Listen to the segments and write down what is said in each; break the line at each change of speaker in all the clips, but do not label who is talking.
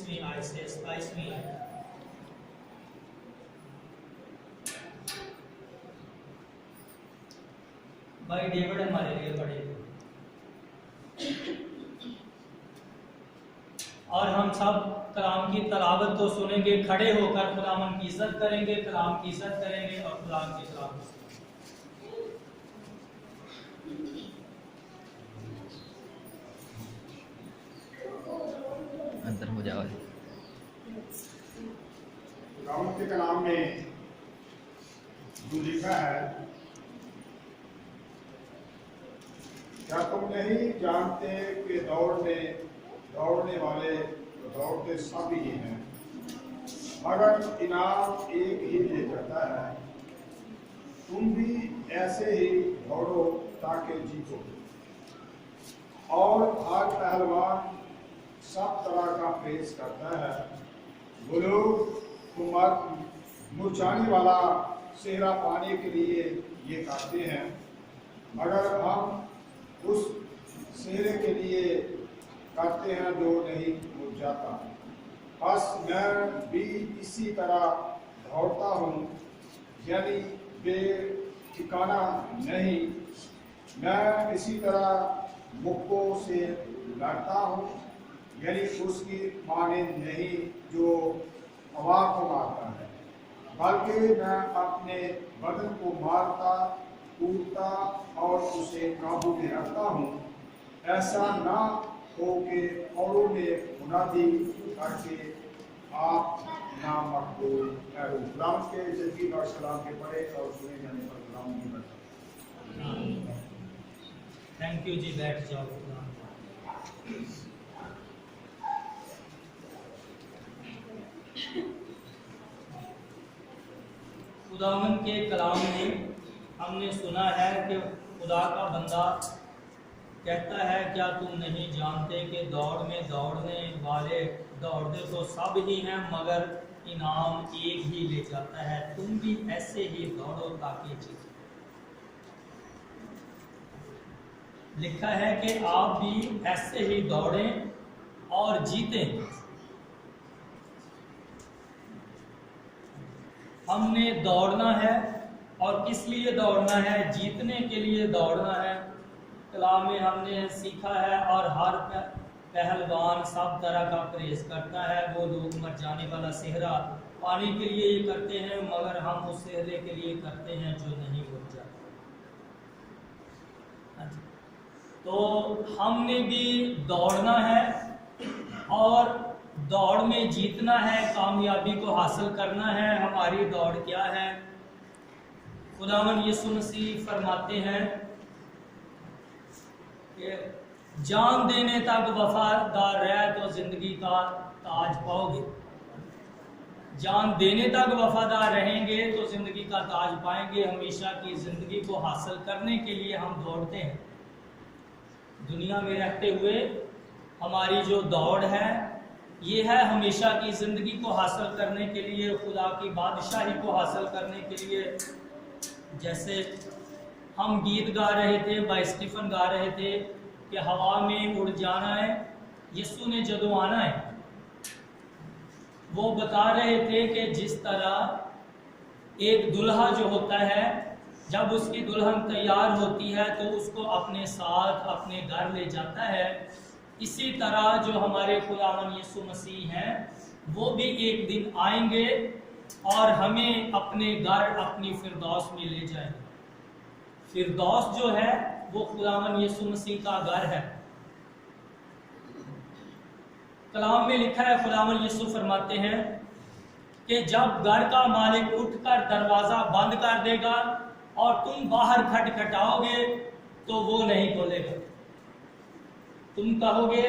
26वीं आयत से 27वीं आयत। भाई डेविड हमारे लिए पढ़ेगा और हम सब कलाम की तलावत को सुनेंगे, खड़े होकर खुदावन की इज्जत करेंगे, कलाम की इज्जत करेंगे और कलाम की तलावत।
अंदर हो जाओ।
खुदावंद के कलाम में जो लिखा है, क्या तुम नहीं जानते कि दौड़ने वाले तो दौड़ते सब ही हैं, मगर इनाम एक ही ले जाता है। तुम भी ऐसे ही दौड़ो ताकि जीतो। और हर पहलवान सब तरह का प्रेस करता है। वो लोग मुरझाने वाला सेहरा पाने के लिए ये करते हैं, मगर हम उस सेहरे के लिए करते हैं जो नहीं मुरझाता। बस मैं भी इसी तरह दौड़ता हूँ, यानी बेठिकाना नहीं। मैं इसी तरह मुक्कों से लड़ता हूँ, यानी उसकी मानंद नहीं जो हवा को मारता है, बल्कि मैं अपने बदन को मारता, कूदता और उसे काबू में रखता हूँ। ऐसा ना हो कि औरों में मुनादी करके आप ना मकबूल ठहरो। गुलाम के जल्दी और सलाम के पढ़े और सुने जाने पर गुलाम की बता।
थैंक यू जी, बैठ जाओ। खुदावन के कलाम में हमने सुना है कि खुदा का बंदा कहता है, क्या तुम नहीं जानते कि दौड़ में दौड़ने वाले दौड़ते तो सब ही हैं, मगर इनाम एक ही ले जाता है। तुम भी ऐसे ही दौड़ो ताकि जीतो। लिखा है कि आप भी ऐसे ही दौड़ें और जीतें। हमने दौड़ना है, और किस लिए दौड़ना है? जीतने के लिए दौड़ना है। कलाम में हमने सीखा है, और हर पहलवान सब तरह का परहेज करता है। वो लोग मर जाने वाला सेहरा पाने के लिए ये करते हैं, मगर हम उस सेहरे के लिए करते हैं जो नहीं उड़ जाता। तो हमने भी दौड़ना है और दौड़ में जीतना है, कामयाबी को हासिल करना है। हमारी दौड़ क्या है? खुदावन यीशु मसीह फरमाते हैं कि जान देने तक वफादार रह तो जिंदगी का ताज पाओगे। जान देने तक वफादार रहेंगे तो जिंदगी का ताज पाएंगे। हमेशा की जिंदगी को हासिल करने के लिए हम दौड़ते हैं। दुनिया में रहते हुए हमारी जो दौड़ है, ये है हमेशा की जिंदगी को हासिल करने के लिए, खुदा की बादशाही को हासिल करने के लिए। जैसे हम गीत गा रहे थे, भाई स्टीफन गा रहे थे कि हवा में उड़ जाना है, यीशु ने जदों आना है। वो बता रहे थे कि जिस तरह एक दुल्हा जो होता है, जब उसकी दुल्हन तैयार होती है तो उसको अपने साथ अपने घर ले जाता है, इसी तरह जो हमारे खुदावन यीशु मसीह हैं, वो भी एक दिन आएंगे और हमें अपने घर, अपनी फिरदौस में ले जाएंगे। फिरदौस जो है वो खुदावन यीशु मसीह का घर है। कलाम में लिखा है, खुदावन यीशु फरमाते हैं कि जब घर का मालिक उठकर दरवाजा बंद कर देगा और तुम बाहर खटखटाओगे तो वो नहीं खोलेगा। तुम कहोगे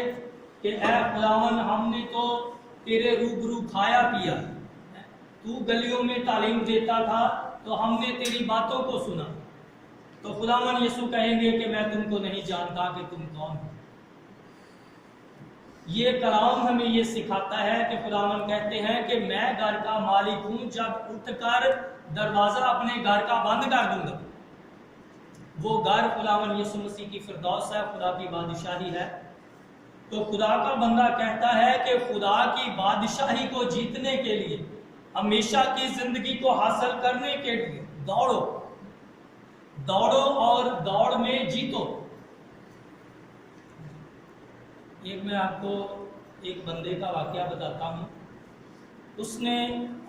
कि ऐ खुदावन, हमने तो तेरे रूबरू खाया पिया, तू गलियों में तालीम देता था तो हमने तेरी बातों को सुना। तो खुदावन यीशु कहेंगे कि मैं तुमको नहीं जानता कि तुम कौन हो। ये कलाम हमें ये सिखाता है कि खुदावन कहते हैं कि मैं घर का मालिक हूं। जब उठकर दरवाजा अपने घर का बंद कर दूंगा, वो घर खुदावन यीशु मसीह की फिरदौस है, खुदा की बादशाही है। तो खुदा का बंदा कहता है कि खुदा की बादशाही को जीतने के लिए, हमेशा की जिंदगी को हासिल करने के लिए दौड़ो, दौड़ो और दौड़ में जीतो। एक मैं आपको एक बंदे का वाकया बताता हूँ। उसने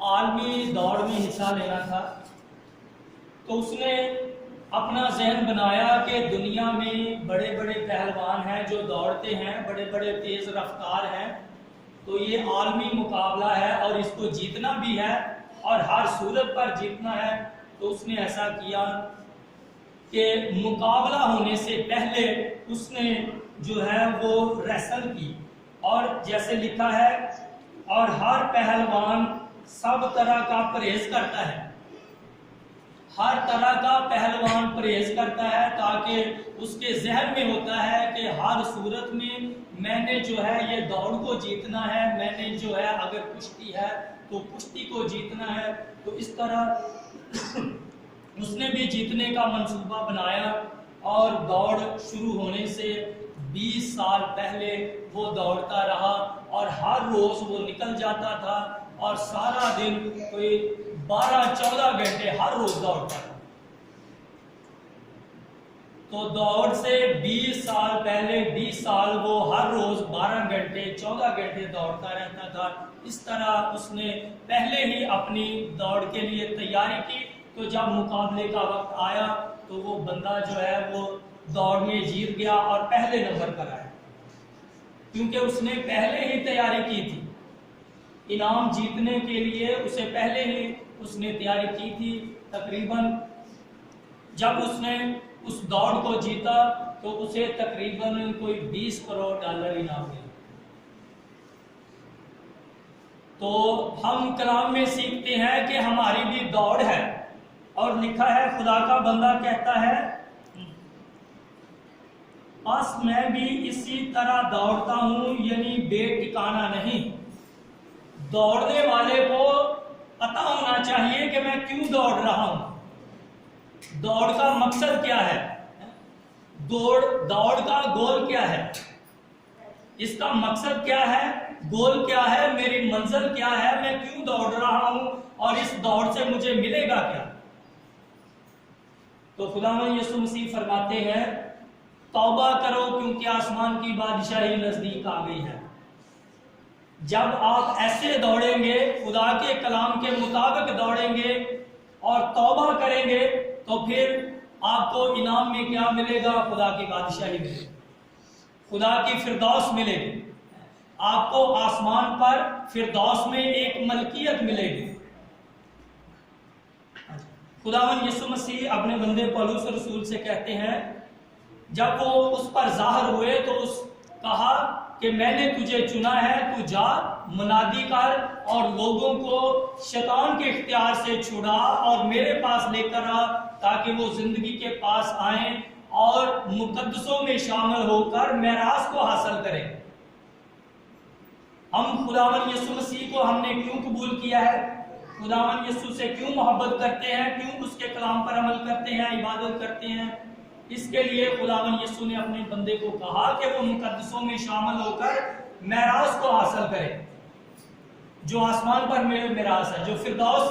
आलमी दौड़ में हिस्सा लेना था, तो उसने अपना जहन बनाया कि दुनिया में बड़े बड़े पहलवान हैं जो दौड़ते हैं, बड़े बड़े तेज रफ्तार हैं, तो ये आलमी मुकाबला है और इसको जीतना भी है और हर सूरत पर जीतना है। तो उसने ऐसा किया कि मुकाबला होने से पहले उसने जो है वो रेसल की, और जैसे लिखा है, और हर पहलवान सब तरह का परहेज करता है, हर तरह का पहलवान परहेज करता है, ताकि उसके जहन में होता है कि हर सूरत में मैंने जो है ये दौड़ को जीतना है, मैंने जो है अगर कुश्ती है तो कुश्ती को जीतना है। तो इस तरह उसने भी जीतने का मंसूबा बनाया और दौड़ शुरू होने से 20 साल पहले वो दौड़ता रहा और हर रोज वो निकल जाता था और सारा दिन कोई 12-14 घंटे हर रोज दौड़ता था। तो दौड़ से 20 साल पहले 20 साल वो हर रोज 12 घंटे 14 घंटे दौड़ता रहता था। इस तरह उसने पहले ही अपनी दौड़ के लिए तैयारी की। तो जब मुकाबले का वक्त आया तो वो बंदा जो है वो दौड़ में जीत गया और पहले नंबर पर आया, क्योंकि उसने पहले ही तैयारी की थी। इनाम जीतने के लिए उसे पहले ही उसने तैयारी की थी। तकरीबन जब उसने उस दौड़ को जीता तो उसे तकरीबन कोई 20 करोड़ डॉलर इनाम मिला। तो हम कलाम में सीखते हैं कि हमारी भी दौड़ है, और लिखा है, खुदा का बंदा कहता है, बस मैं भी इसी तरह दौड़ता हूं, यानी बेटिकाना नहीं। दौड़ने वाले को पता होना चाहिए कि मैं क्यों दौड़ रहा हूं, दौड़ का मकसद क्या है, दौड़ का गोल क्या है, इसका मकसद क्या है, गोल क्या है, मेरी मंजिल क्या है, मैं क्यों दौड़ रहा हूं और इस दौड़ से मुझे मिलेगा क्या। तो खुदावंद यीशु मसीह फरमाते हैं, तौबा करो क्योंकि आसमान की बादशाही नजदीक आ गई है। जब आप ऐसे दौड़ेंगे, खुदा के कलाम के मुताबिक दौड़ेंगे और तौबा करेंगे, तो फिर आपको इनाम में क्या मिलेगा, खुदा की बादशाही मिलेगी, खुदा की फिरदौस मिलेगी, आपको आसमान पर फिरदौस में एक मलकियत मिलेगी। खुदावंद यीशु मसीह अपने बंदे पौलुस रसूल से कहते हैं, जब वो उस पर जाहिर हुए तो उस कहा कि मैंने तुझे चुना है, तू जा मुनादी कर और लोगों को शैतान के इख्तियार से छुड़ा और मेरे पास लेकर आ, ताकि वो जिंदगी के पास आए और मुकद्दसों में शामिल होकर मेरास को हासिल करें। हम खुदावंद यीशु मसीह को हमने क्यों कबूल किया है, खुदावंद यीशु से क्यों मोहब्बत करते हैं, क्यों उसके कलाम पर अमल करते हैं, इबादत करते हैं, इसके लिए खुदावंद यीशु ने अपने बंदे को कहा कि वो मुकद्दसों में शामिल होकर मेरास को हासिल करे, जो आसमान पर मेरास है, जो फिरदौस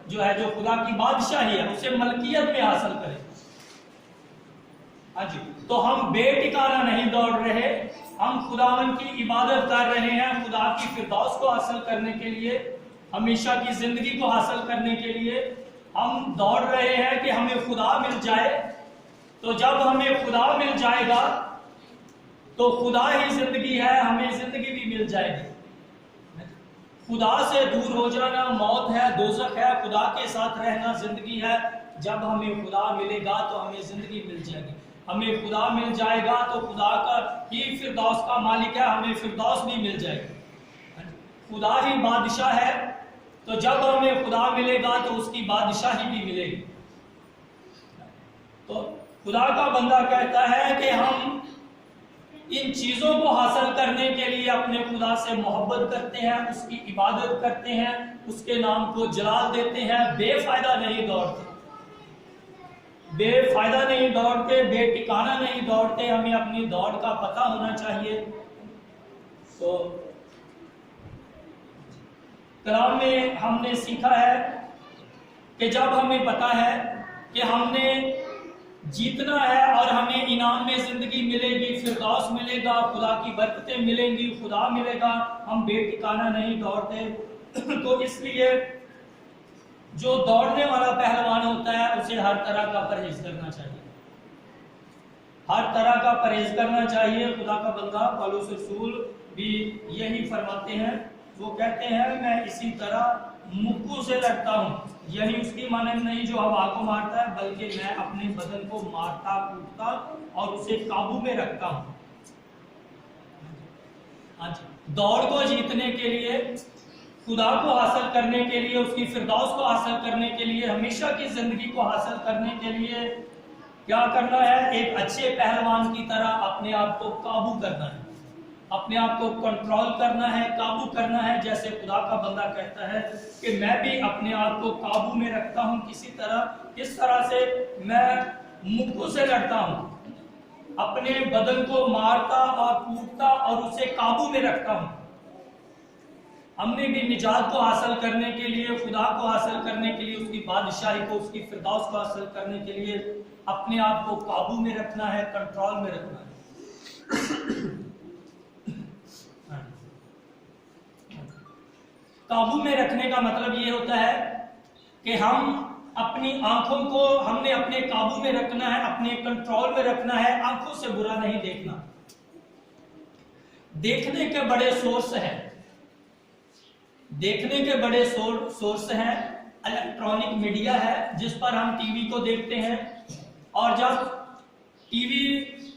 जो है, जो खुदा की बादशाही है, उसे मलकियत में हासिल करे। हाँ जी, तो हम बेटिकाना नहीं दौड़ रहे, हम खुदावंद की इबादत कर रहे हैं, खुदा की फिरदौस को हासिल करने के लिए, हमेशा की जिंदगी को हासिल करने के लिए हम दौड़ रहे हैं कि हमें खुदा मिल जाए। तो जब हमें खुदा मिल जाएगा तो खुदा ही जिंदगी है, हमें जिंदगी भी मिल जाएगी। खुदा से दूर हो जाना मौत है, दोज़ख है, खुदा के साथ रहना जिंदगी है। जब हमें खुदा मिलेगा तो हमें जिंदगी मिल जाएगी, हमें खुदा मिल जाएगा तो खुदा का ही फिरदौस का मालिक है, हमें फिरदौस भी मिल जाएगी। खुदा ही बादशाह है, तो जब हमें खुदा मिलेगा तो उसकी बादशाही भी मिलेगी। तो खुदा का बंदा कहता है कि हम इन चीजों को हासिल करने के लिए अपने खुदा से मोहब्बत करते हैं, उसकी इबादत करते हैं, उसके नाम को जलाल देते हैं, बेफायदा नहीं दौड़ते, बेफायदा नहीं दौड़ते, बेटिकाना नहीं दौड़ते। हमें अपनी दौड़ का पता होना चाहिए। तो कलाम में हमने सीखा है कि जब हमें पता है कि हमने जीतना है और हमें इनाम में जिंदगी मिलेगी, फिरदौस मिलेगा, खुदा की बरकतें मिलेंगी, खुदा मिलेगा, हम बेठिकाना नहीं दौड़ते। तो इसलिए जो दौड़ने वाला पहलवान होता है उसे हर तरह का परहेज करना चाहिए, हर तरह का परहेज करना चाहिए। खुदा का बंदा पौलुस रसूल भी यही फरमाते हैं, वो कहते हैं मैं इसी तरह मुक्कू से लड़ता हूँ। यही उसकी मानद नहीं जो हवा को मारता है, बल्कि मैं अपने बदन को मारता कूटता और उसे काबू में रखता हूँ। दौड़ को जीतने के लिए, खुदा को हासिल करने के लिए, उसकी फिरदौस को हासिल करने के लिए, हमेशा की जिंदगी को हासिल करने के लिए क्या करना है? एक अच्छे पहलवान की तरह अपने आप को काबू करना है, अपने आप को कंट्रोल करना है, काबू करना है। जैसे खुदा का बंदा कहता है कि मैं भी अपने आप को काबू में रखता हूं। किस तरह से? मैं मुक्कू से लड़ता हूं, अपने बदन को मारता और कूटता और उसे काबू में रखता हूं। हमने भी निजात को हासिल करने के लिए, खुदा को हासिल करने के लिए, उसकी बादशाही को, उसकी फिरदौस को हासिल करने के लिए अपने आप को काबू में रखना है, कंट्रोल में रखना है। काबू में रखने का मतलब ये होता है कि हम अपनी आंखों को हमने अपने काबू में रखना है, अपने कंट्रोल में रखना है। आंखों से बुरा नहीं देखना। देखने के बड़े सोर्स हैं, देखने के बड़े सोर्स हैं। इलेक्ट्रॉनिक मीडिया है जिस पर हम टीवी को देखते हैं, और जब टीवी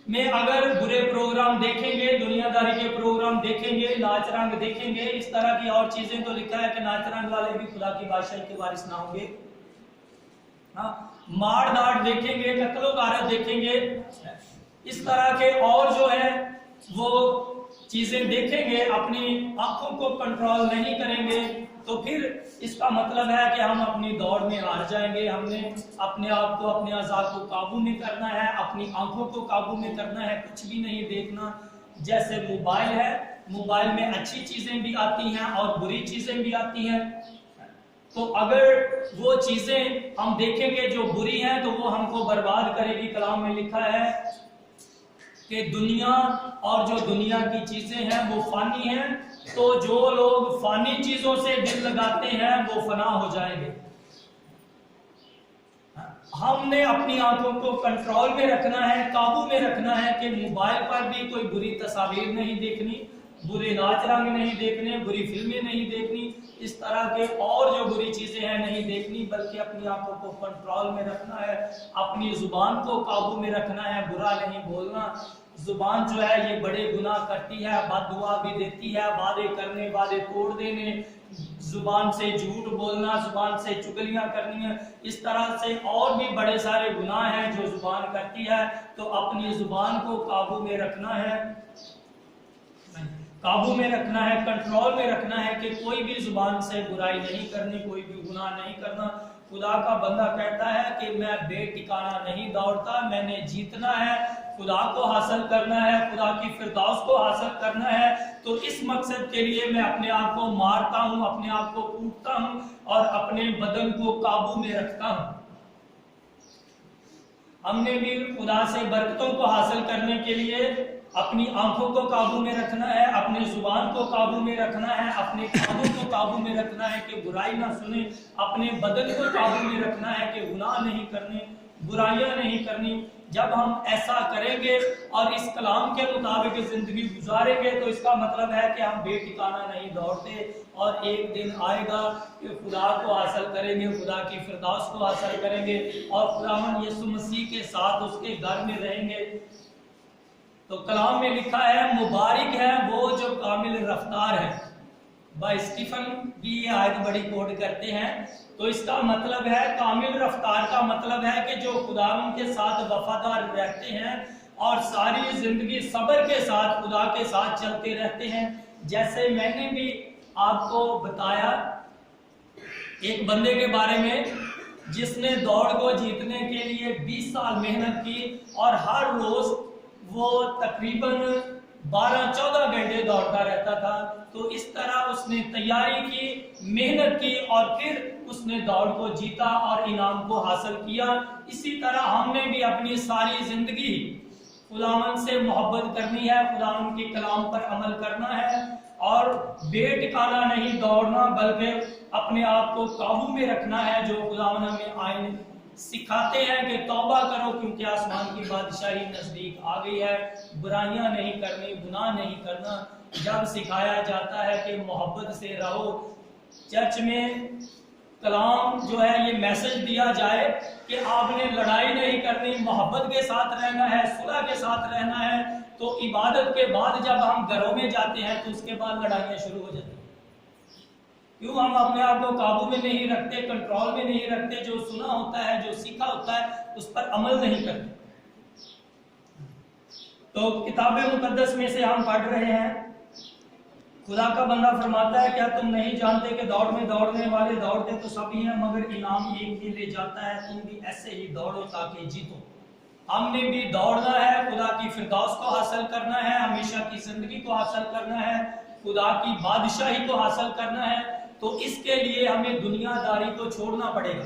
में अगर बुरे प्रोग्राम देखेंगे, दुनियादारी के प्रोग्राम देखेंगे, नाच रंग देखेंगे, इस तरह की और चीजें, तो लिखा है कि नाच रंग वाले भी खुदा की बादशाही के वारिस ना होंगे। मार धाड़ देखेंगे, कत्लो गारत देखेंगे, इस तरह के और जो है वो चीजें देखेंगे, अपनी आंखों को कंट्रोल नहीं करेंगे, तो फिर इसका मतलब है कि हम अपनी दौड़ में हार जाएंगे। हमने अपने आप को, अपने आज़ाद को काबू में करना है, अपनी आंखों को काबू में करना है, कुछ भी नहीं देखना। जैसे मोबाइल है, मोबाइल में अच्छी चीजें भी आती हैं और बुरी चीजें भी आती हैं। तो अगर वो चीजें हम देखेंगे जो बुरी हैं तो वो हमको बर्बाद करेगी। कलाम में लिखा है कि दुनिया और जो दुनिया की चीजें हैं वो फानी हैं, तो जो लोग फानी चीजों से दिल लगाते हैं वो फना हो जाएंगे। हमने अपनी आंखों को कंट्रोल में रखना है, काबू में रखना है कि मोबाइल पर भी कोई बुरी तस्वीर नहीं देखनी, बुरे नाच रंग नहीं देखने, बुरी फिल्में नहीं देखनी, इस तरह के और जो बुरी चीजें हैं नहीं देखनी, बल्कि अपनी आंखों को कंट्रोल में रखना है, अपनी जुबान को काबू में रखना है, बुरा नहीं बोलना। जुबान जो है ये बड़े गुनाह करती है, बददुआ भी देती है, वादे करने, वादे तोड़ देने, जुबान से झूठ बोलना, जुबान से चुगलियां करनी है, इस तरह से और भी बड़े सारे गुनाह हैं जो जुबान करती है। तो अपनी जुबान को काबू में रखना है, काबू में रखना है, कंट्रोल में रखना है कि कोई भी जुबान से बुराई नहीं करनी, कोई भी गुनाह नहीं करना। खुदा का बंदा कहता है कि मैं बेठिकाना नहीं दौड़ता, मैंने जीतना है, खुदा को हासिल करना है, खुदा की फिरदौस को हासिल करना है। तो इस मकसद के लिए मैं अपने आप को मारता हूं, अपने आप को कूटता हूं और अपने बदन को काबू में रखता हूं। हमने भी खुदा से बरकतों को हासिल करने के लिए अपनी आंखों को काबू में रखना है, अपनी जुबान को काबू में रखना है, अपने कानों को काबू में रखना है कि बुराई ना सुने, अपने बदन को काबू में रखना है कि गुनाह नहीं करने, बुराइयां नहीं करनी। जब हम ऐसा करेंगे और इस कलाम के मुताबिक जिंदगी गुजारेंगे तो इसका मतलब है कि हम बेठिकाना नहीं दौड़ते, और एक दिन आएगा कि खुदा को हासिल करेंगे, खुदा की फिरदौस को हासिल करेंगे और खुदावन यीशु मसीह के साथ उसके घर में रहेंगे। तो कलाम में लिखा है, मुबारक है वो जो कामिल रफ्तार है। भाई स्टीफन भी ये आयत बड़ी कोट करते हैं। तो इसका मतलब है, कामिल रफ्तार का मतलब है कि जो खुदावन के साथ वफादार रहते हैं और सारी जिंदगी सब्र के साथ खुदा के साथ चलते रहते हैं। जैसे मैंने भी आपको बताया एक बंदे के बारे में जिसने दौड़ को जीतने के लिए 20 साल मेहनत की और हर रोज वो तकरीबन 12-14 घंटे दौड़ता रहता था। तो इस तरह उसने तैयारी की, मेहनत की और फिर उसने दौड़ को जीता और इनाम को हासिल किया। इसी तरह हमने भी अपनी सारी जिंदगी खुदावन से मोहब्बत करनी है, खुदावन के कलाम पर अमल करना है और बेटिकाना नहीं दौड़ना, बल्कि अपने आप को काबू में रखना है। जो खुदावन हमें आइन सिखाते हैं कि तौबा करो क्योंकि आसमान की बादशाही नजदीक आ गई है, बुराइयां नहीं करनी, गुनाह नहीं करना। जब सिखाया जाता है कि मोहब्बत से रहो, चर्च में कलाम जो है ये मैसेज दिया जाए कि आपने लड़ाई नहीं करनी, मोहब्बत के साथ रहना है, सुलह के साथ रहना है, तो इबादत के बाद जब हम घरों में जाते हैं तो उसके बाद लड़ाइयां शुरू हो जाती हैं। क्यों हम अपने आप को काबू में नहीं रखते, कंट्रोल में नहीं रखते, जो सुना होता है, जो सीखा होता है, उस पर अमल नहीं करते। तो किताब मुकद्दस में से हम पढ़ रहे हैं, खुदा का बंदा फरमाता है, क्या तुम नहीं जानते कि दौड़ में दौड़ने वाले दौड़ते तो सभी हैं, मगर इनाम एक ही ले जाता है। तुम भी ऐसे ही दौड़ो ताकि जीतो। हमने भी दौड़ना है, खुदा की फिरदौस को हासिल करना है, हमेशा की जिंदगी को हासिल करना है, खुदा की बादशाही को हासिल करना है। तो इसके लिए हमें दुनियादारी को छोड़ना पड़ेगा,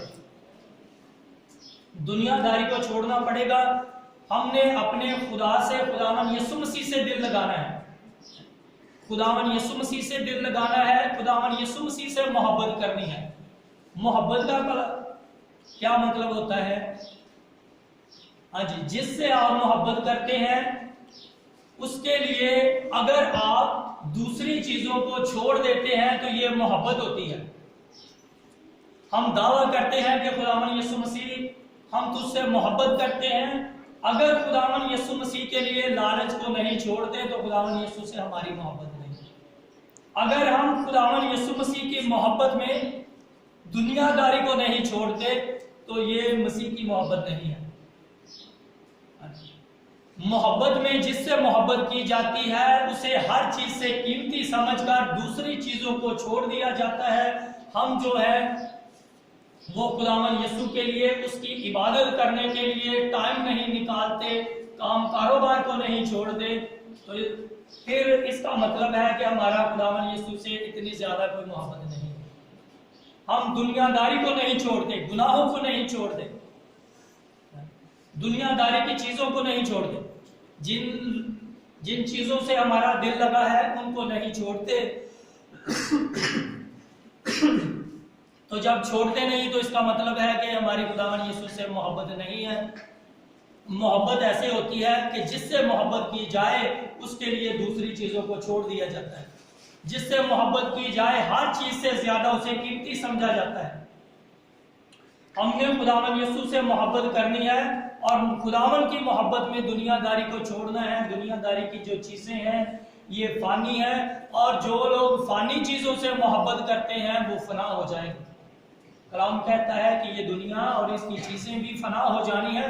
दुनियादारी को छोड़ना पड़ेगा। हमने अपने खुदा से, खुदावन यीशु मसीह से दिल लगाना है, खुदावन यीशु मसीह से दिल लगाना है, खुदावन यीशु मसीह से मोहब्बत करनी है। मोहब्बत का क्या मतलब होता है? हाँ जी, जिससे आप मोहब्बत करते हैं उसके लिए अगर आप दूसरी चीजों को छोड़ देते हैं तो ये मोहब्बत होती है। हम दावा करते हैं कि खुदावन यीशु मसीह हम तुझसे मोहब्बत करते हैं, अगर खुदावन यीशु मसीह के लिए लालच को नहीं छोड़ते तो खुदावन यीशु से हमारी मोहब्बत नहीं। अगर हम खुदावन यीशु मसीह की मोहब्बत में दुनियादारी को नहीं छोड़ते तो ये मसीह की मोहब्बत नहीं है। मोहब्बत में जिससे मोहब्बत की जाती है उसे हर चीज से कीमती समझकर दूसरी चीजों को छोड़ दिया जाता है। हम जो है वो खुदावन यीशु के लिए, उसकी इबादत करने के लिए टाइम नहीं निकालते, काम कारोबार को नहीं छोड़ते, तो फिर इसका मतलब है कि हमारा खुदावन यीशु से इतनी ज्यादा कोई मोहब्बत नहीं। हम दुनियादारी को नहीं छोड़ते, गुनाहों को नहीं छोड़ते, दुनियादारी की चीजों को नहीं छोड़ते, जिन चीजों से हमारा दिल लगा है उनको नहीं छोड़ते। तो जब छोड़ते नहीं तो इसका मतलब है कि हमारी खुदावन यीशु से मोहब्बत नहीं है। मोहब्बत ऐसे होती है कि जिससे मोहब्बत की जाए उसके लिए दूसरी चीजों को छोड़ दिया जाता है, जिससे मोहब्बत की जाए हर चीज से ज्यादा उसे कीमती समझा जाता है। हमने खुदावन यीशु से मोहब्बत करनी है और खुदावन की मोहब्बत में दुनियादारी को छोड़ना है। दुनियादारी की जो चीजें हैं ये फानी है और जो लोग फानी चीजों से मोहब्बत करते हैं वो फना हो जाएंगे। कलाम कहता है कि ये दुनिया और इसकी चीजें भी फना हो जानी है।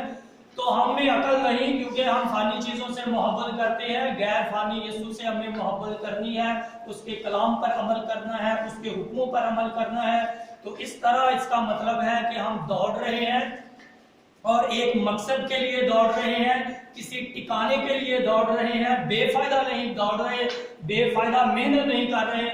तो हम में अकल नहीं, क्योंकि हम फानी चीजों से मोहब्बत करते हैं। गैर फानी यीशु से हमें मोहब्बत करनी है, उसके कलाम पर अमल करना है, उसके हुक्मों पर अमल करना है। तो इस तरह इसका मतलब है कि हम दौड़ रहे हैं और एक मकसद के लिए दौड़ रहे हैं, किसी ठिकाने के लिए दौड़ रहे हैं। बेफायदा नहीं दौड़ रहे, बेफायदा मेहनत नहीं कर रहे,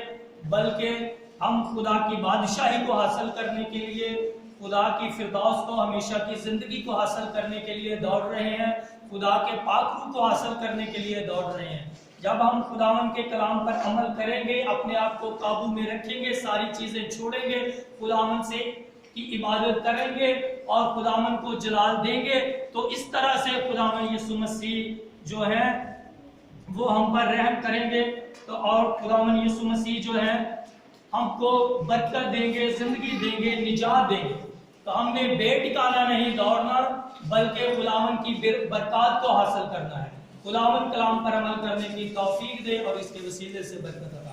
बल्कि हम खुदा की बादशाही को हासिल करने के लिए, खुदा की फिरदौस को, हमेशा की जिंदगी को हासिल करने के लिए दौड़ रहे हैं, खुदा के पाक रूह को हासिल करने के लिए दौड़ रहे हैं। जब हम खुदावन के कलाम पर अमल करेंगे, अपने आप को काबू में रखेंगे, सारी चीजें छोड़ेंगे, खुदावन से की इबादत करेंगे और खुदावन को जलाल देंगे, तो इस तरह से खुदावन यीशु मसीह जो है वो हम पर रहम करेंगे। तो और खुदावन यीशु मसीह जो है हमको बरकत देंगे, जिंदगी देंगे, निजात देंगे। तो हमने बेटिकाना नहीं दौड़ना, बल्कि खुदावन की बरकत को हासिल करना है। खुदावन कलाम पर अमल करने की तौफीक दे और इसके वसीले से बरकत